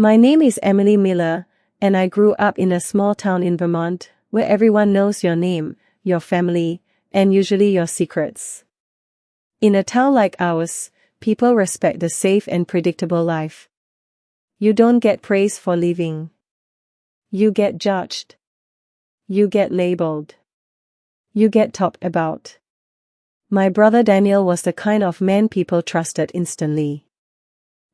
My name is Emily Miller, and I grew up in a small town in Vermont, where everyone knows your name, your family, and usually your secrets. In a town like ours, people respect the safe and predictable life. You don't get praise for living. You get judged. You get labeled. You get talked about. My brother Daniel was the kind of man people trusted instantly.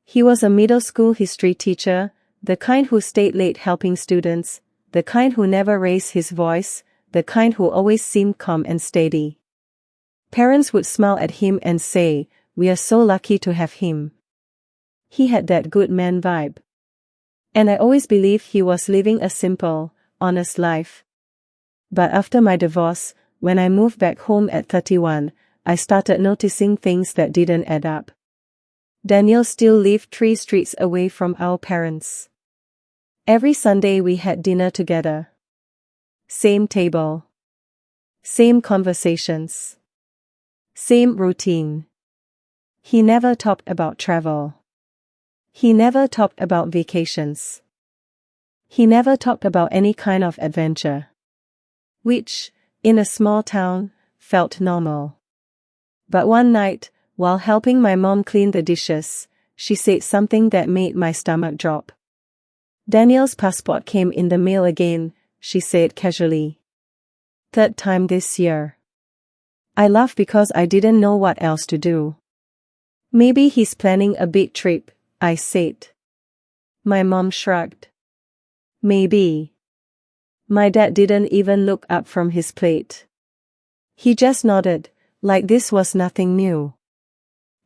He was a middle school history teacher, the kind who stayed late helping students, the kind who never raised his voice, the kind who always seemed calm and steady. Parents would smile at him and say, "We are so lucky to have him." He had that good man vibe. And I always believed he was living a simple, honest life. But after my divorce, when I moved back home at 31, I started noticing things that didn't add up. Daniel still lived 3 streets away from our parents. Every Sunday we had dinner together. Same table. Same conversations. Same routine. He never talked about travel. He never talked about vacations. He never talked about any kind of adventure. Which, in a small town, felt normal. But one night, while helping my mom clean the dishes, she said something that made my stomach drop. "Daniel's passport came in the mail again," she said casually. "3rd time this year." I laughed because I didn't know what else to do. "Maybe he's planning a big trip," I said. My mom shrugged. "Maybe." My dad didn't even look up from his plate. He just nodded, like this was nothing new.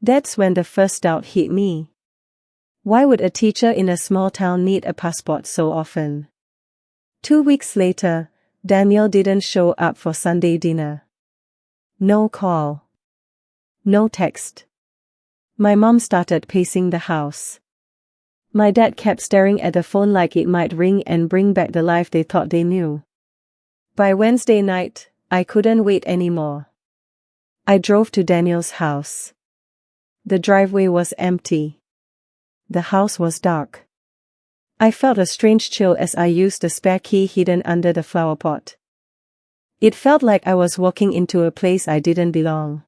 That's when the first doubt hit me. Why would a teacher in a small town need a passport so often? 2 weeks later, Daniel didn't show up for Sunday dinner. No call. No text. My mom started pacing the house. My dad kept staring at the phone like it might ring and bring back the life they thought they knew. By Wednesday night, I couldn't wait anymore. I drove to Daniel's house. The driveway was empty. The house was dark. I felt a strange chill as I used the spare key hidden under the flower pot. It felt like I was walking into a place I didn't belong.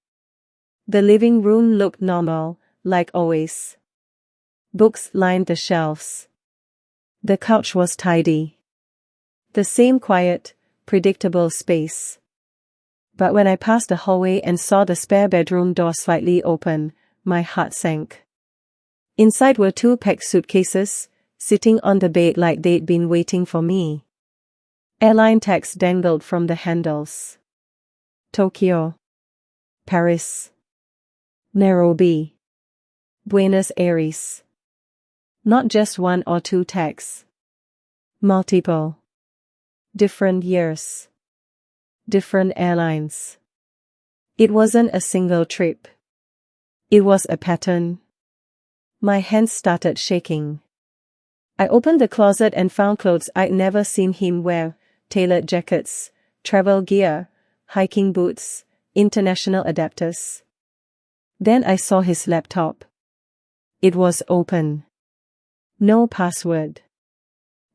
The living room looked normal, like always. Books lined the shelves. The couch was tidy. The same quiet, predictable space. But when I passed the hallway and saw the spare bedroom door slightly open, my heart sank. Inside were 2 packed suitcases, sitting on the bed like they'd been waiting for me. Airline tags dangled from the handles. Tokyo. Paris. Nairobi. Buenos Aires. Not just 1 or 2 tags. Multiple. Different years. Different airlines. It wasn't a single trip. It was a pattern. My hands started shaking. I opened the closet and found clothes I'd never seen him wear, tailored jackets, travel gear, hiking boots, international adapters. Then I saw his laptop. It was open. No password.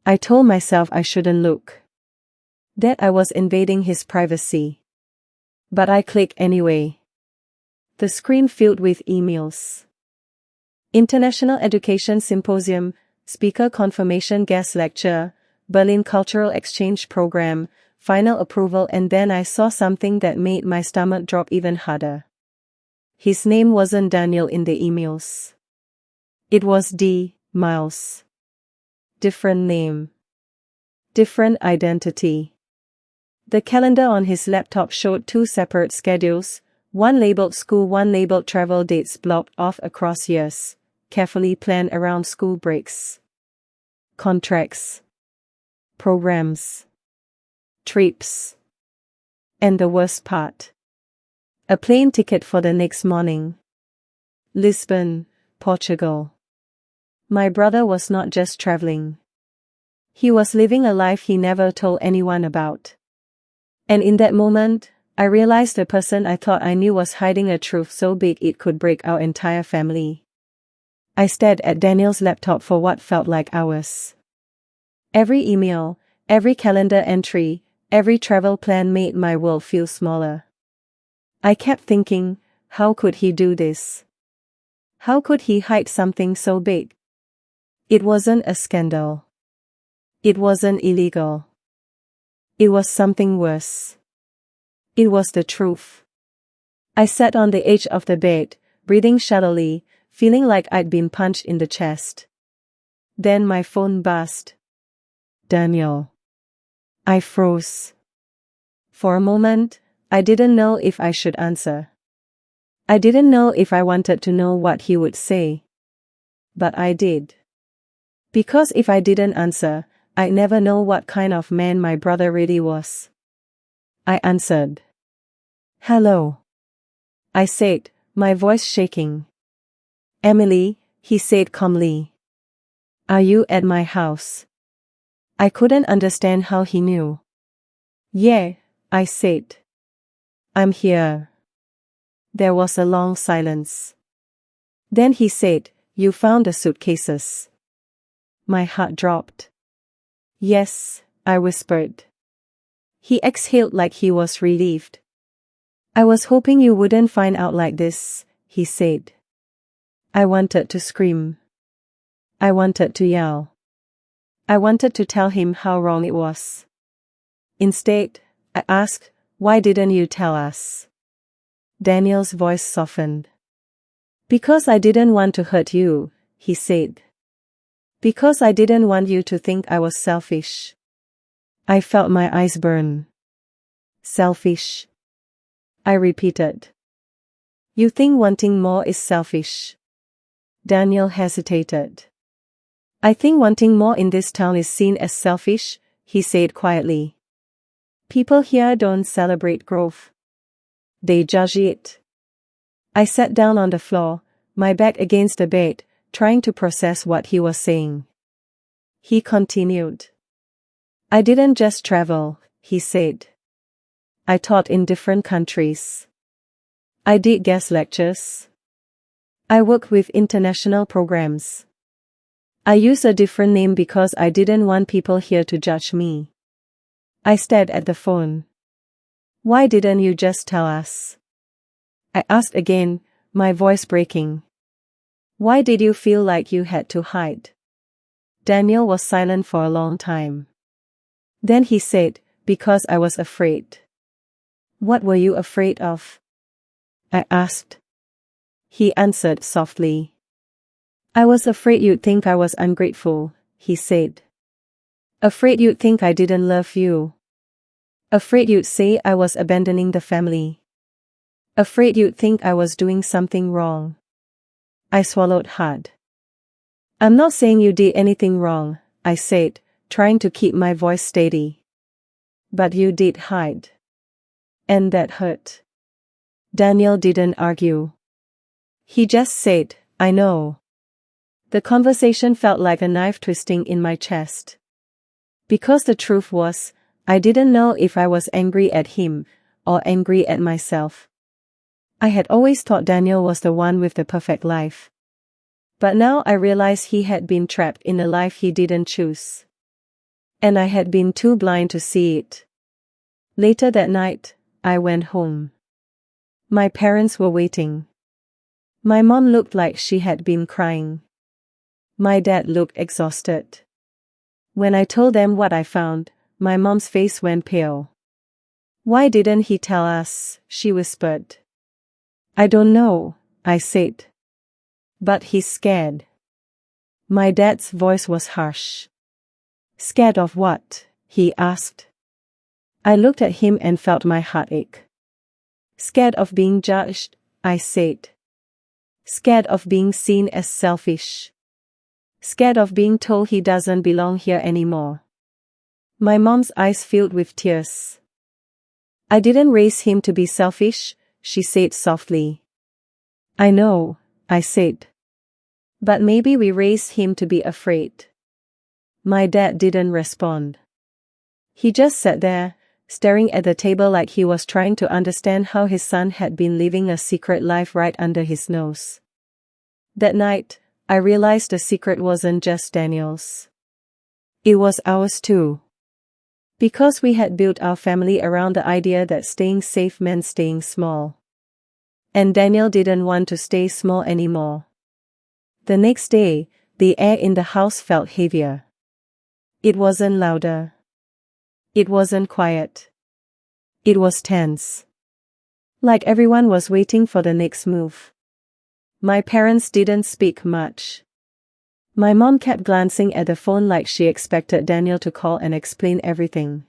I told myself I shouldn't look. That I was invading his privacy. But I clicked anyway. The screen filled with emails. International Education Symposium, Speaker Confirmation Guest Lecture, Berlin Cultural Exchange Program, final approval, and then I saw something that made my stomach drop even harder. His name wasn't Daniel in the emails. It was D. Miles. Different name. Different identity. The calendar on his laptop showed 2 separate schedules, one labeled school, one labeled travel, dates blocked off across years, carefully planned around school breaks. Contracts. Programs. Trips. And the worst part. A plane ticket for the next morning. Lisbon, Portugal. My brother was not just traveling. He was living a life he never told anyone about. And in that moment, I realized the person I thought I knew was hiding a truth so big it could break our entire family. I stared at Daniel's laptop for what felt like hours. Every email, every calendar entry, every travel plan made my world feel smaller. I kept thinking, how could he do this? How could he hide something so big? It wasn't a scandal. It wasn't illegal. It was something worse. It was the truth. I sat on the edge of the bed, breathing shallowly, feeling like I'd been punched in the chest. Then my phone buzzed. Daniel. I froze. For a moment, I didn't know if I should answer. I didn't know if I wanted to know what he would say. But I did. Because if I didn't answer, I'd never know what kind of man my brother really was. I answered. Hello. I said, my voice shaking. Emily, he said calmly. Are you at my house? I couldn't understand how he knew. Yeah, I said. I'm here. There was a long silence. Then he said, you found the suitcases. My heart dropped. Yes, I whispered. He exhaled like he was relieved. I was hoping you wouldn't find out like this, he said. I wanted to scream. I wanted to yell. I wanted to tell him how wrong it was. Instead, I asked, why didn't you tell us? Daniel's voice softened. Because I didn't want to hurt you, he said. Because I didn't want you to think I was selfish. I felt my eyes burn. Selfish. I repeated. You think wanting more is selfish? Daniel hesitated. I think wanting more in this town is seen as selfish, he said quietly. People here don't celebrate growth. They judge it. I sat down on the floor, my back against the bed, trying to process what he was saying. He continued. I didn't just travel, he said. I taught in different countries. I did guest lectures. I worked with international programs. I used a different name because I didn't want people here to judge me. I stared at the phone. Why didn't you just tell us? I asked again, my voice breaking. Why did you feel like you had to hide? Daniel was silent for a long time. Then he said, because I was afraid. What were you afraid of? I asked. He answered softly. I was afraid you'd think I was ungrateful, he said. Afraid you'd think I didn't love you. Afraid you'd say I was abandoning the family. Afraid you'd think I was doing something wrong. I swallowed hard. I'm not saying you did anything wrong, I said, trying to keep my voice steady. But you did hide. And that hurt. Daniel didn't argue. He just said, I know. The conversation felt like a knife twisting in my chest. Because the truth was, I didn't know if I was angry at him, or angry at myself. I had always thought Daniel was the one with the perfect life. But now I realized he had been trapped in a life he didn't choose. And I had been too blind to see it. Later that night, I went home. My parents were waiting. My mom looked like she had been crying. My dad looked exhausted. When I told them what I found, my mom's face went pale. Why didn't he tell us? She whispered. I don't know, I said. But he's scared. My dad's voice was harsh. Scared of what? He asked. I looked at him and felt my heart ache. Scared of being judged, I said. Scared of being seen as selfish. Scared of being told he doesn't belong here anymore. My mom's eyes filled with tears. I didn't raise him to be selfish, she said softly. I know, I said. But maybe we raised him to be afraid. My dad didn't respond. He just sat there, staring at the table like he was trying to understand how his son had been living a secret life right under his nose. That night, I realized the secret wasn't just Daniel's. It was ours too. Because we had built our family around the idea that staying safe meant staying small. And Daniel didn't want to stay small anymore. The next day, the air in the house felt heavier. It wasn't louder. It wasn't quiet. It was tense. Like everyone was waiting for the next move. My parents didn't speak much. My mom kept glancing at the phone like she expected Daniel to call and explain everything.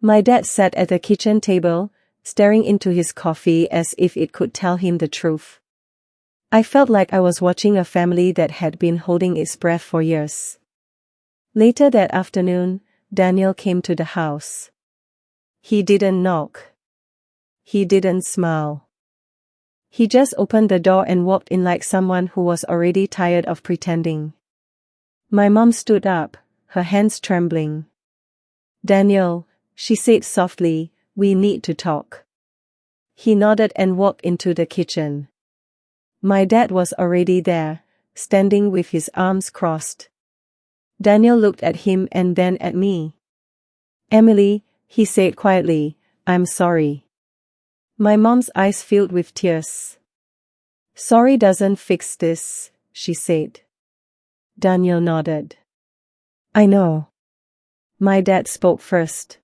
My dad sat at the kitchen table, staring into his coffee as if it could tell him the truth. I felt like I was watching a family that had been holding its breath for years. Later that afternoon, Daniel came to the house. He didn't knock. He didn't smile. He just opened the door and walked in like someone who was already tired of pretending. My mom stood up, her hands trembling. "Daniel," she said softly, "we need to talk." He nodded and walked into the kitchen. My dad was already there, standing with his arms crossed. Daniel looked at him and then at me. "Emily," he said quietly, "I'm sorry." My mom's eyes filled with tears. "Sorry doesn't fix this," she said. Daniel nodded. "I know." My dad spoke first.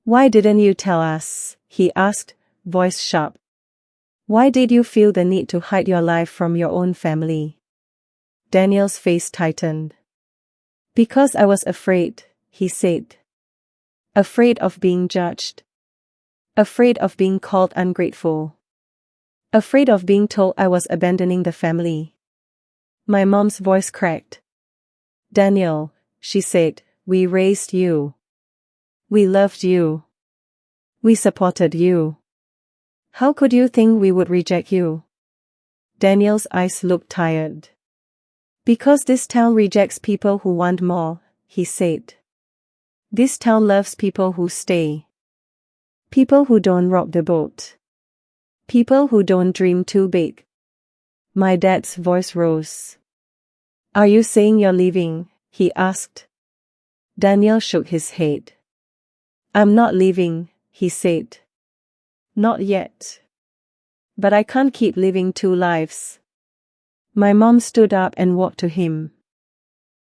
"Why didn't you tell us?" he asked, voice sharp. "Why did you feel the need to hide your life from your own family?" Daniel's face tightened. "Because I was afraid," he said. "Afraid of being judged. Afraid of being called ungrateful. Afraid of being told I was abandoning the family." My mom's voice cracked. "Daniel," she said, "we raised you. We loved you. We supported you. How could you think we would reject you?" Daniel's eyes looked tired. "Because this town rejects people who want more," he said. "This town loves people who stay. People who don't rock the boat. People who don't dream too big." My dad's voice rose. "Are you saying you're leaving?" he asked. Daniel shook his head. "I'm not leaving," he said. "Not yet. But I can't keep living two lives." My mom stood up and walked to him.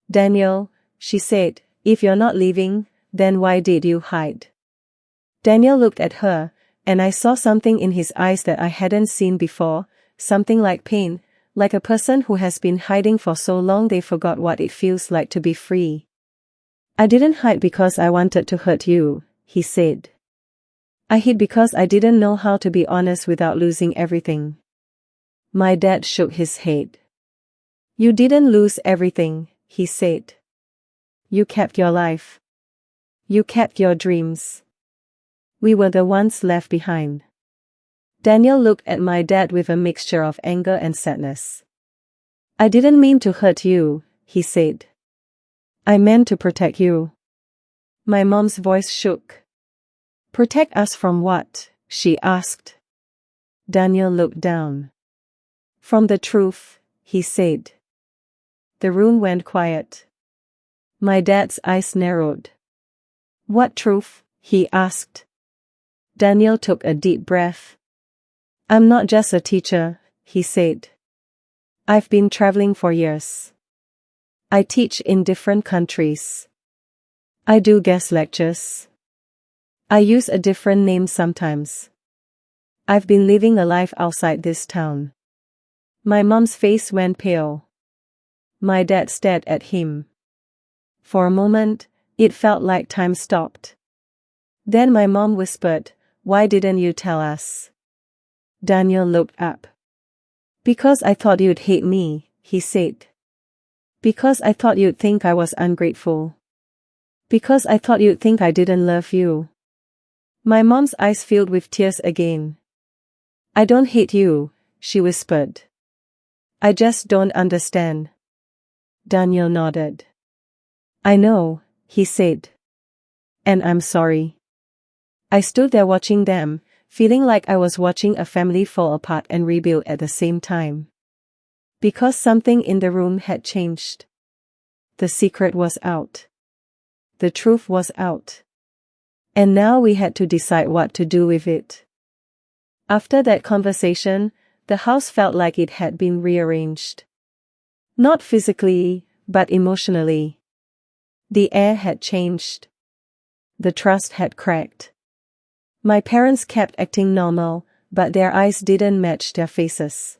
"Daniel," she said, "if you're not leaving, then why did you hide?" Daniel looked at her, and I saw something in his eyes that I hadn't seen before, something like pain, like a person who has been hiding for so long they forgot what it feels like to be free. "I didn't hide because I wanted to hurt you," he said. "I hid because I didn't know how to be honest without losing everything." My dad shook his head. "You didn't lose everything," he said. "You kept your life. You kept your dreams. We were the ones left behind." Daniel looked at my dad with a mixture of anger and sadness. "I didn't mean to hurt you," he said. "I meant to protect you." My mom's voice shook. "Protect us from what?" she asked. Daniel looked down. "From the truth," he said. The room went quiet. My dad's eyes narrowed. "What truth?" he asked. Daniel took a deep breath. "I'm not just a teacher," he said. "I've been traveling for years. I teach in different countries. I do guest lectures. I use a different name sometimes. I've been living a life outside this town." My mom's face went pale. My dad stared at him. For a moment, it felt like time stopped. Then my mom whispered, "Why didn't you tell us?" Daniel looked up. "Because I thought you'd hate me," he said. "Because I thought you'd think I was ungrateful. Because I thought you'd think I didn't love you." My mom's eyes filled with tears again. "I don't hate you," she whispered. "I just don't understand." Daniel nodded. "I know," he said. "And I'm sorry." I stood there watching them, feeling like I was watching a family fall apart and rebuild at the same time. Because something in the room had changed. The secret was out. The truth was out. And now we had to decide what to do with it. After that conversation, the house felt like it had been rearranged. Not physically, but emotionally. The air had changed. The trust had cracked. My parents kept acting normal, but their eyes didn't match their faces.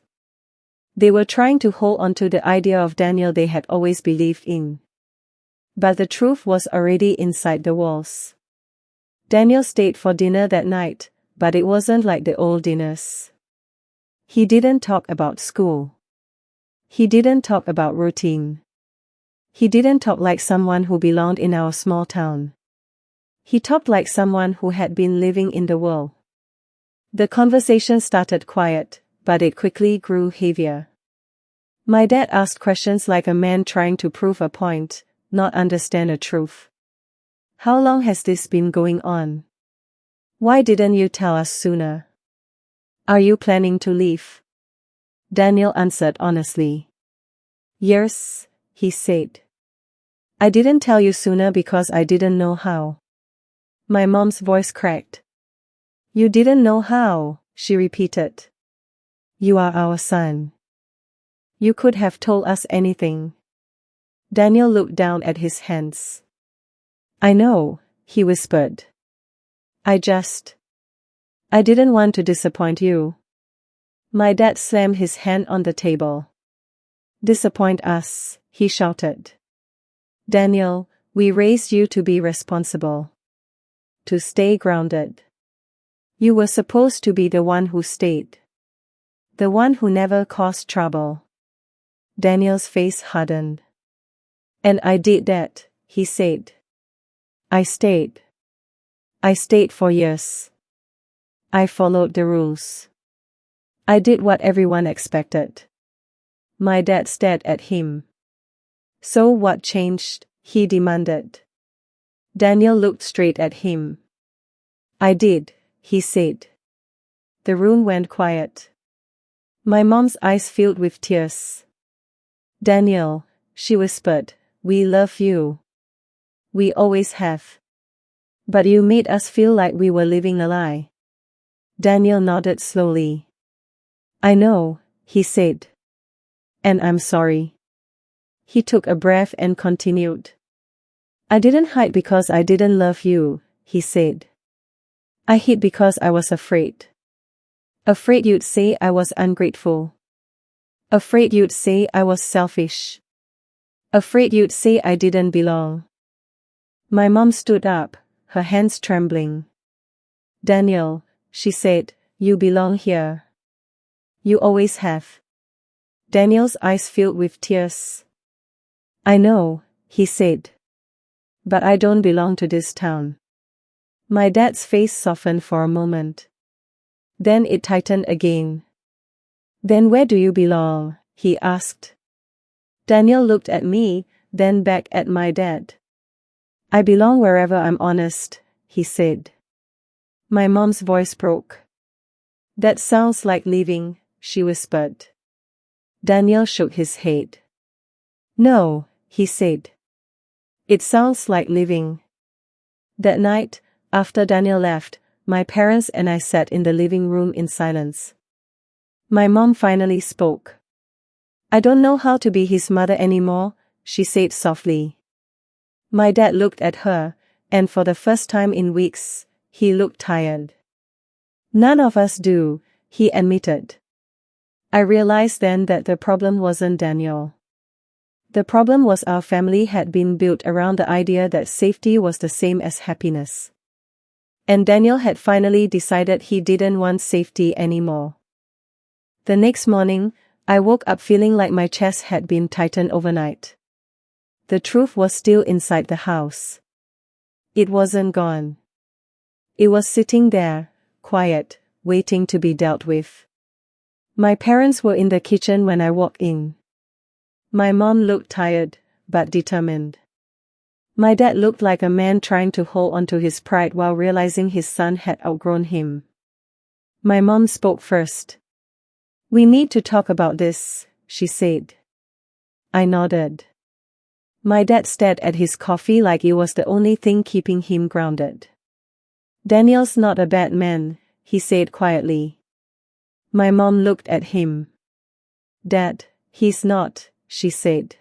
They were trying to hold on to the idea of Daniel they had always believed in. But the truth was already inside the walls. Daniel stayed for dinner that night, but it wasn't like the old dinners. He didn't talk about school. He didn't talk about routine. He didn't talk like someone who belonged in our small town. He talked like someone who had been living in the world. The conversation started quiet, but it quickly grew heavier. My dad asked questions like a man trying to prove a point, not understand a truth. How long has this been going on? Why didn't you tell us sooner? Are you planning to leave? Daniel answered honestly. Yes, he said. I didn't tell you sooner because I didn't know how. My mom's voice cracked. You didn't know how, she repeated. You are our son. You could have told us anything. Daniel looked down at his hands. I know, he whispered. I didn't want to disappoint you. My dad slammed his hand on the table. Disappoint us, he shouted. Daniel, we raised you to be responsible. To stay grounded. You were supposed to be the one who stayed. The one who never caused trouble. Daniel's face hardened. And I did that, he said. I stayed. I stayed for years. I followed the rules. I did what everyone expected. My dad stared at him. So what changed? He demanded. Daniel looked straight at him. I did, he said. The room went quiet. My mom's eyes filled with tears. Daniel, she whispered, we love you. We always have. But you made us feel like we were living a lie. Daniel nodded slowly. I know, he said. And I'm sorry. He took a breath and continued. I didn't hide because I didn't love you, he said. I hid because I was afraid. Afraid you'd say I was ungrateful. Afraid you'd say I was selfish. Afraid you'd say I didn't belong. My mom stood up, her hands trembling. Daniel, she said, you belong here. You always have. Daniel's eyes filled with tears. I know, he said. But I don't belong to this town. My dad's face softened for a moment. Then it tightened again. Then where do you belong? He asked. Daniel looked at me, then back at my dad. I belong wherever I'm honest, he said. My mom's voice broke. That sounds like leaving, she whispered. Daniel shook his head. No, he said. It sounds like living. That night, after Daniel left, my parents and I sat in the living room in silence. My mom finally spoke. I don't know how to be his mother anymore, she said softly. My dad looked at her, and for the first time in weeks, he looked tired. None of us do, he admitted. I realized then that the problem wasn't Daniel. The problem was our family had been built around the idea that safety was the same as happiness. And Daniel had finally decided he didn't want safety anymore. The next morning, I woke up feeling like my chest had been tightened overnight. The truth was still inside the house. It wasn't gone. It was sitting there, quiet, waiting to be dealt with. My parents were in the kitchen when I walked in. My mom looked tired, but determined. My dad looked like a man trying to hold onto his pride while realizing his son had outgrown him. My mom spoke first. We need to talk about this, she said. I nodded. My dad stared at his coffee like it was the only thing keeping him grounded. Daniel's not a bad man, he said quietly. My mom looked at him. Dad, he's not, she said.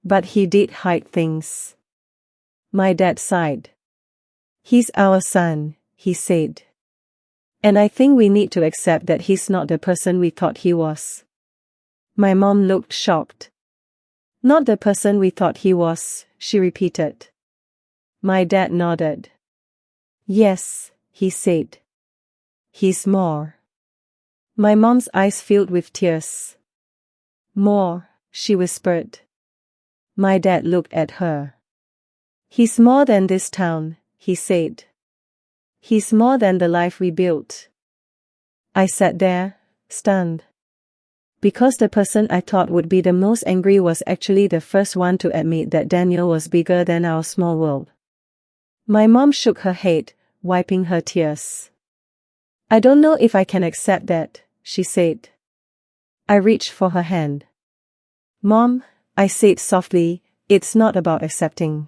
But he did hide things. My dad sighed. He's our son, he said. And I think we need to accept that he's not the person we thought he was. My mom looked shocked. Not the person we thought he was, she repeated. My dad nodded. Yes, he said. He's more. My mom's eyes filled with tears. More, she whispered. My dad looked at her. He's more than this town, he said. He's more than the life we built. I sat there, stunned. Because the person I thought would be the most angry was actually the first one to admit that Daniel was bigger than our small world. My mom shook her head, wiping her tears. I don't know if I can accept that, she said. I reached for her hand. Mom, I said softly, it's not about accepting.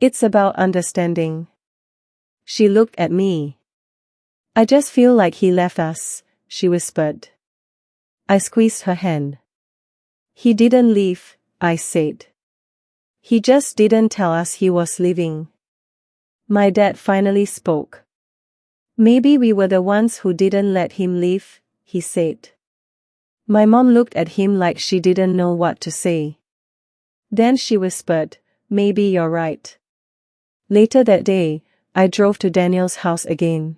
It's about understanding. She looked at me. I just feel like he left us, she whispered. I squeezed her hand. He didn't leave, I said. He just didn't tell us he was leaving. My dad finally spoke. Maybe we were the ones who didn't let him leave, he said. My mom looked at him like she didn't know what to say. Then she whispered, maybe you're right. Later that day, I drove to Daniel's house again.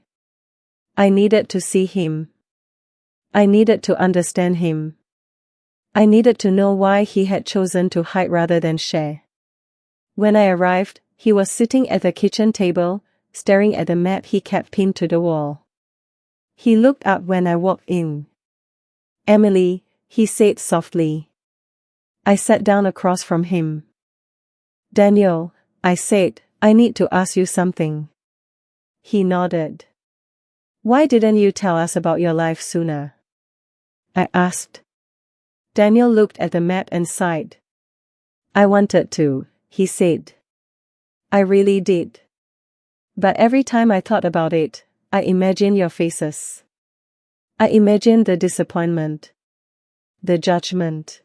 I needed to see him. I needed to understand him. I needed to know why he had chosen to hide rather than share. When I arrived, he was sitting at the kitchen table, staring at the map he kept pinned to the wall. He looked up when I walked in. Emily, he said softly. I sat down across from him. Daniel, I said, I need to ask you something. He nodded. Why didn't you tell us about your life sooner? I asked. Daniel looked at the map and sighed. I wanted to, he said. I really did. But every time I thought about it, I imagined your faces. I imagined the disappointment. The judgment.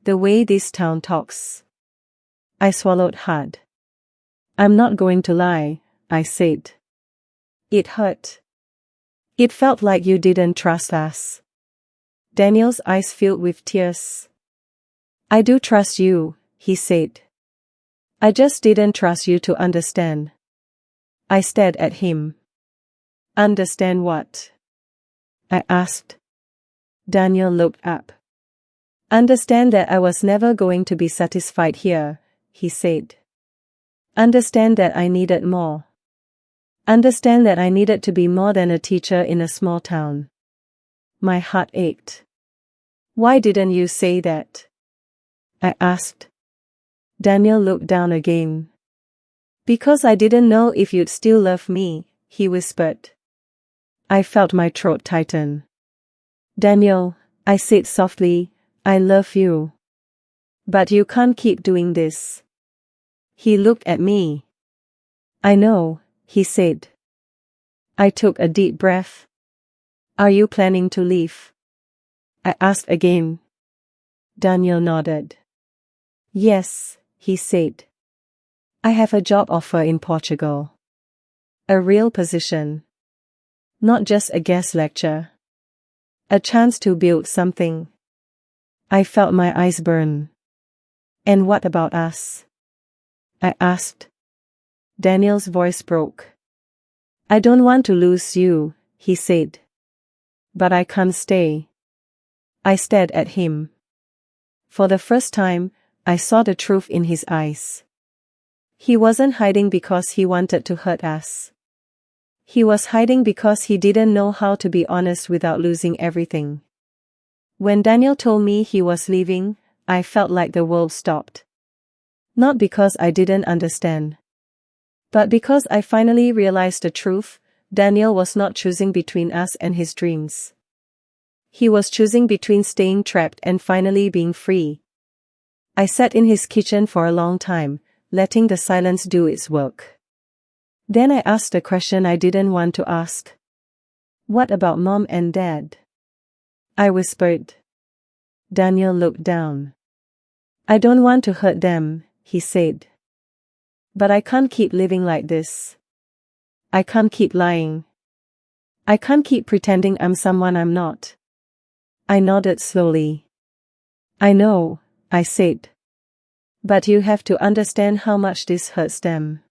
The way this town talks. I swallowed hard. I'm not going to lie, I said. It hurt. It felt like you didn't trust us. Daniel's eyes filled with tears. I do trust you, he said. I just didn't trust you to understand. I stared at him. Understand what? I asked. Daniel looked up. Understand that I was never going to be satisfied here, he said. Understand that I needed more. Understand that I needed to be more than a teacher in a small town. My heart ached. Why didn't you say that? I asked. Daniel looked down again. Because I didn't know if you'd still love me, he whispered. I felt my throat tighten. Daniel, I said softly, I love you. But you can't keep doing this. He looked at me. I know, he said. I took a deep breath. Are you planning to leave? I asked again. Daniel nodded. Yes, he said. I have a job offer in Portugal. A real position. Not just a guest lecture. A chance to build something. I felt my eyes burn. And what about us? I asked. Daniel's voice broke. I don't want to lose you, he said. But I can't stay. I stared at him. For the first time, I saw the truth in his eyes. He wasn't hiding because he wanted to hurt us. He was hiding because he didn't know how to be honest without losing everything. When Daniel told me he was leaving, I felt like the world stopped. Not because I didn't understand. But because I finally realized the truth, Daniel was not choosing between us and his dreams. He was choosing between staying trapped and finally being free. I sat in his kitchen for a long time, letting the silence do its work. Then I asked a question I didn't want to ask. What about Mom and Dad? I whispered. Daniel looked down. I don't want to hurt them, he said. But I can't keep living like this. I can't keep lying. I can't keep pretending I'm someone I'm not. I nodded slowly. I know, I said. But you have to understand how much this hurts them.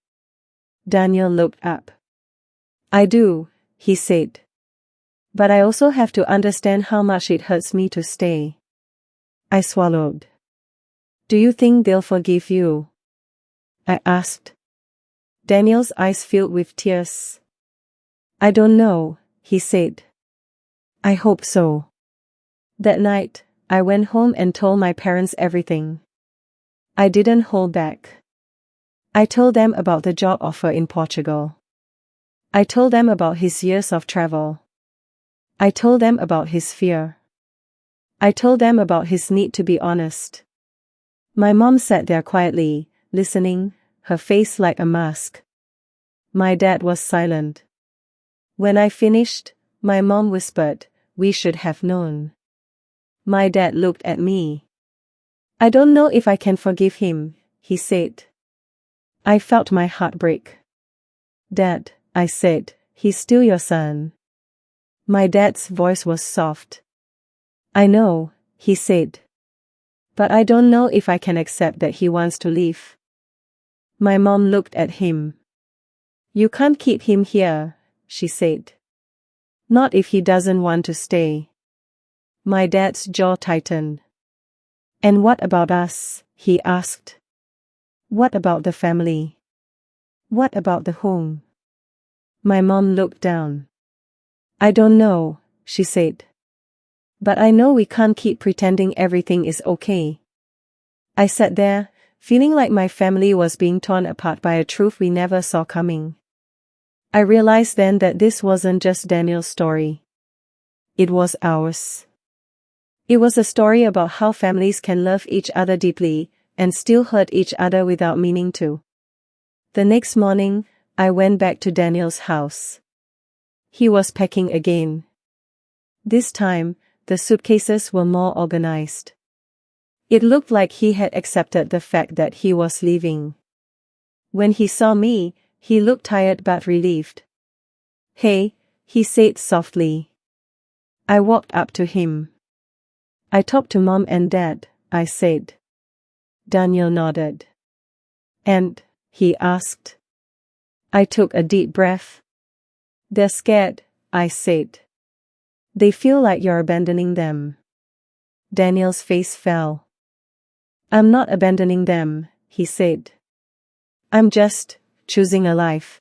Daniel looked up. I do, he said. But I also have to understand how much it hurts me to stay. I swallowed. Do you think they'll forgive you? I asked. Daniel's eyes filled with tears. I don't know, he said. I hope so. That night, I went home and told my parents everything. I didn't hold back. I told them about the job offer in Portugal. I told them about his years of travel. I told them about his fear. I told them about his need to be honest. My mom sat there quietly, listening, her face like a mask. My dad was silent. When I finished, my mom whispered, "We should have known." My dad looked at me. I don't know if I can forgive him, he said. I felt my heart break. Dad, I said, he's still your son. My dad's voice was soft. I know, he said. But I don't know if I can accept that he wants to leave. My mom looked at him. You can't keep him here, she said. Not if he doesn't want to stay. My dad's jaw tightened. And what about us? He asked. What about the family? What about the home? My mom looked down. I don't know, she said. But I know we can't keep pretending everything is okay. I sat there, feeling like my family was being torn apart by a truth we never saw coming. I realized then that this wasn't just Daniel's story. It was ours. It was a story about how families can love each other deeply, and still hurt each other without meaning to. The next morning, I went back to Daniel's house. He was packing again. This time, the suitcases were more organized. It looked like he had accepted the fact that he was leaving. When he saw me, he looked tired but relieved. Hey, he said softly. I walked up to him. I talked to Mom and Dad, I said. Daniel nodded. And, he asked. I took a deep breath. They're scared, I said. They feel like you're abandoning them. Daniel's face fell. I'm not abandoning them, he said. I'm just choosing a life.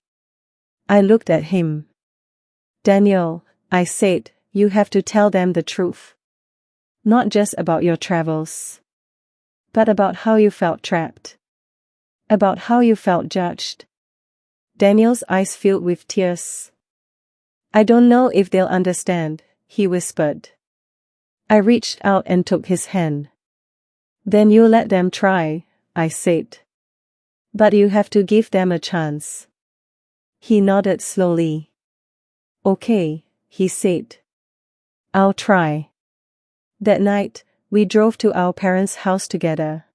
I looked at him. Daniel, I said, you have to tell them the truth. Not just about your travels. But about how you felt trapped. About how you felt judged. Daniel's eyes filled with tears. I don't know if they'll understand, he whispered. I reached out and took his hand. Then you let them try, I said. But you have to give them a chance. He nodded slowly. Okay, he said. I'll try. That night, we drove to our parents' house together.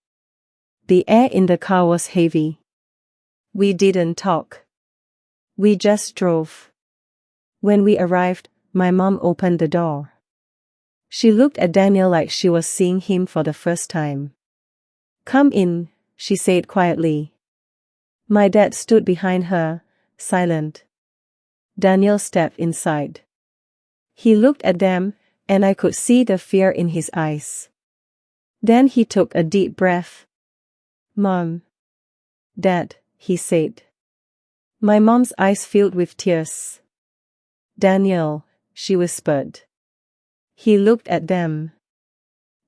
The air in the car was heavy. We didn't talk. We just drove. When we arrived, my mom opened the door. She looked at Daniel like she was seeing him for the first time. Come in, she said quietly. My dad stood behind her, silent. Daniel stepped inside. He looked at them, and I could see the fear in his eyes. Then he took a deep breath. Mom. Dad, he said. My mom's eyes filled with tears. Daniel, she whispered. He looked at them.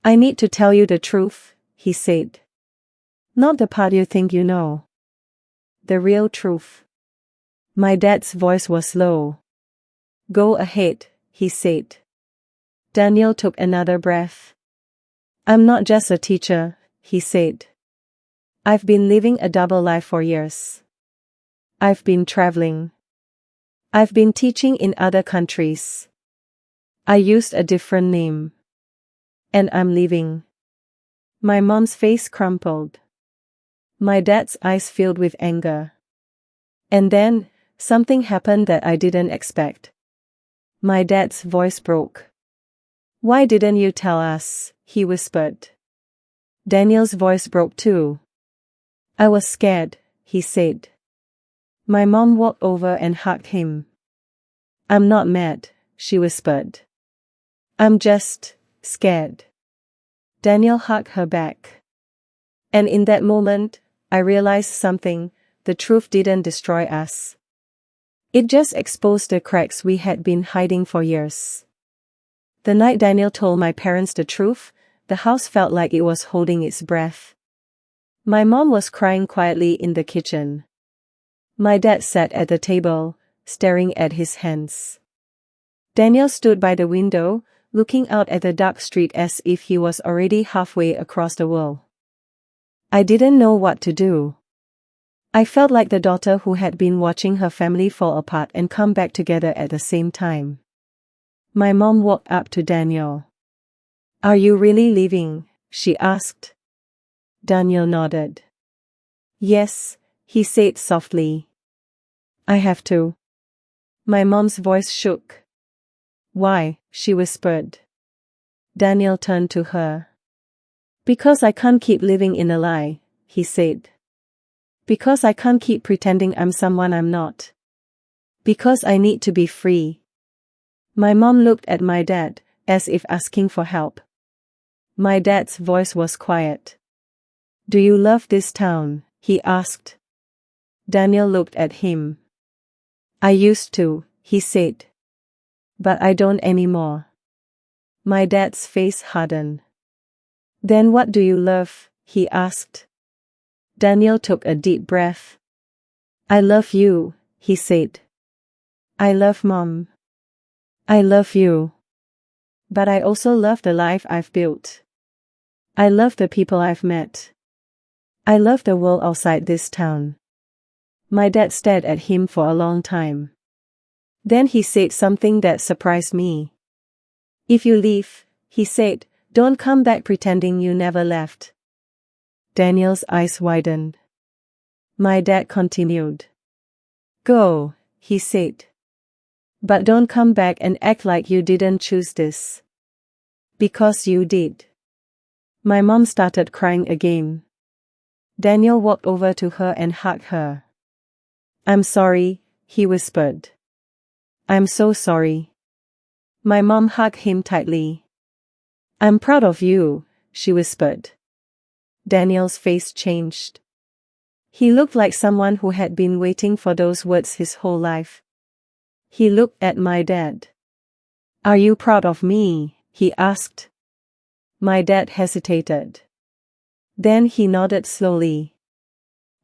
I need to tell you the truth, he said. Not the part you think you know. The real truth. My dad's voice was low. Go ahead, he said. Daniel took another breath. I'm not just a teacher, he said. I've been living a double life for years. I've been traveling. I've been teaching in other countries. I used a different name. And I'm leaving. My mom's face crumpled. My dad's eyes filled with anger. And then, something happened that I didn't expect. My dad's voice broke. Why didn't you tell us? He whispered. Daniel's voice broke too. I was scared, he said. My mom walked over and hugged him. I'm not mad, she whispered. I'm just scared. Daniel hugged her back. And in that moment, I realized something: the truth didn't destroy us. It just exposed the cracks we had been hiding for years. The night Daniel told my parents the truth, the house felt like it was holding its breath. My mom was crying quietly in the kitchen. My dad sat at the table, staring at his hands. Daniel stood by the window, looking out at the dark street as if he was already halfway across the world. I didn't know what to do. I felt like the daughter who had been watching her family fall apart and come back together at the same time. My mom walked up to Daniel. Are you really leaving? She asked. Daniel nodded. Yes, he said softly. I have to. My mom's voice shook. Why? She whispered. Daniel turned to her. Because I can't keep living in a lie, he said. Because I can't keep pretending I'm someone I'm not. Because I need to be free. My mom looked at my dad, as if asking for help. My dad's voice was quiet. Do you love this town? He asked. Daniel looked at him. I used to, he said. But I don't anymore. My dad's face hardened. Then what do you love? He asked. Daniel took a deep breath. I love you, he said. I love Mom. I love you. But I also love the life I've built. I love the people I've met. I love the world outside this town. My dad stared at him for a long time. Then he said something that surprised me. If you leave, he said, don't come back pretending you never left. Daniel's eyes widened. My dad continued. Go, he said. But don't come back and act like you didn't choose this. Because you did. My mom started crying again. Daniel walked over to her and hugged her. I'm sorry, he whispered. I'm so sorry. My mom hugged him tightly. I'm proud of you, she whispered. Daniel's face changed. He looked like someone who had been waiting for those words his whole life. He looked at my dad. Are you proud of me? He asked. My dad hesitated. Then he nodded slowly.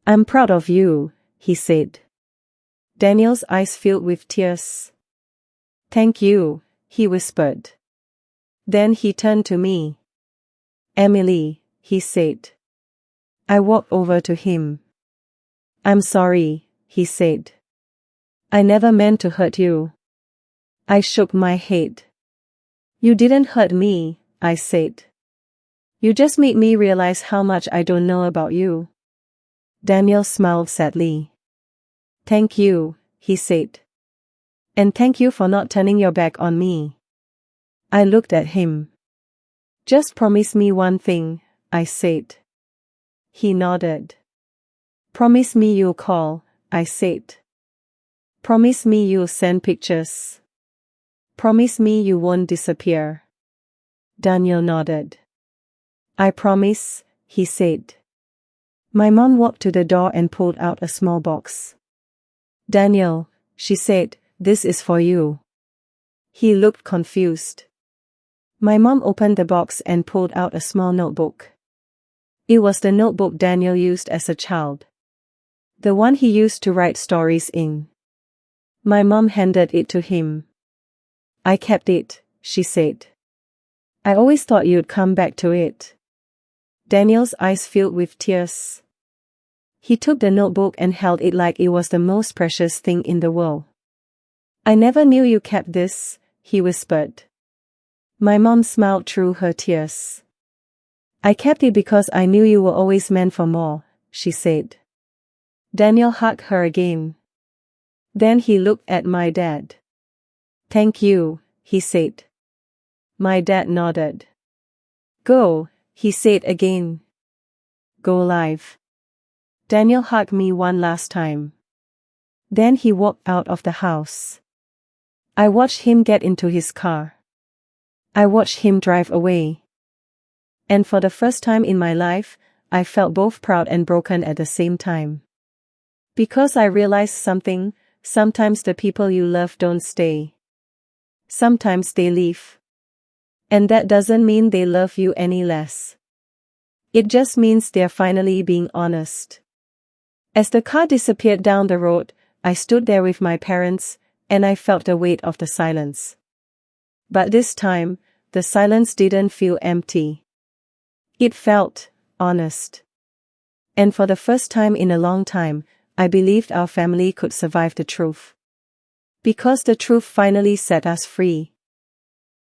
I'm proud of you, he said. Daniel's eyes filled with tears. Thank you, he whispered. Then he turned to me. Emily, he said. I walked over to him. I'm sorry, he said. I never meant to hurt you. I shook my head. You didn't hurt me, I said. You just made me realize how much I don't know about you. Daniel smiled sadly. Thank you, he said. And thank you for not turning your back on me. I looked at him. Just promise me one thing, I said. He nodded. Promise me you'll call, I said. Promise me you'll send pictures. Promise me you won't disappear. Daniel nodded. I promise, he said. My mom walked to the door and pulled out a small box. Daniel, she said, this is for you. He looked confused. My mom opened the box and pulled out a small notebook. It was the notebook Daniel used as a child. The one he used to write stories in. My mom handed it to him. I kept it, she said. I always thought you'd come back to it. Daniel's eyes filled with tears. He took the notebook and held it like it was the most precious thing in the world. I never knew you kept this, he whispered. My mom smiled through her tears. I kept it because I knew you were always meant for more, she said. Daniel hugged her again. Then he looked at my dad. Thank you, he said. My dad nodded. Go, he said again. Go live. Daniel hugged me one last time. Then he walked out of the house. I watched him get into his car. I watched him drive away. And for the first time in my life, I felt both proud and broken at the same time. Because I realized something, sometimes the people you love don't stay. Sometimes they leave. And that doesn't mean they love you any less. It just means they're finally being honest. As the car disappeared down the road, I stood there with my parents, and I felt the weight of the silence. But this time, the silence didn't feel empty. It felt honest. And for the first time in a long time, I believed our family could survive the truth. Because the truth finally set us free.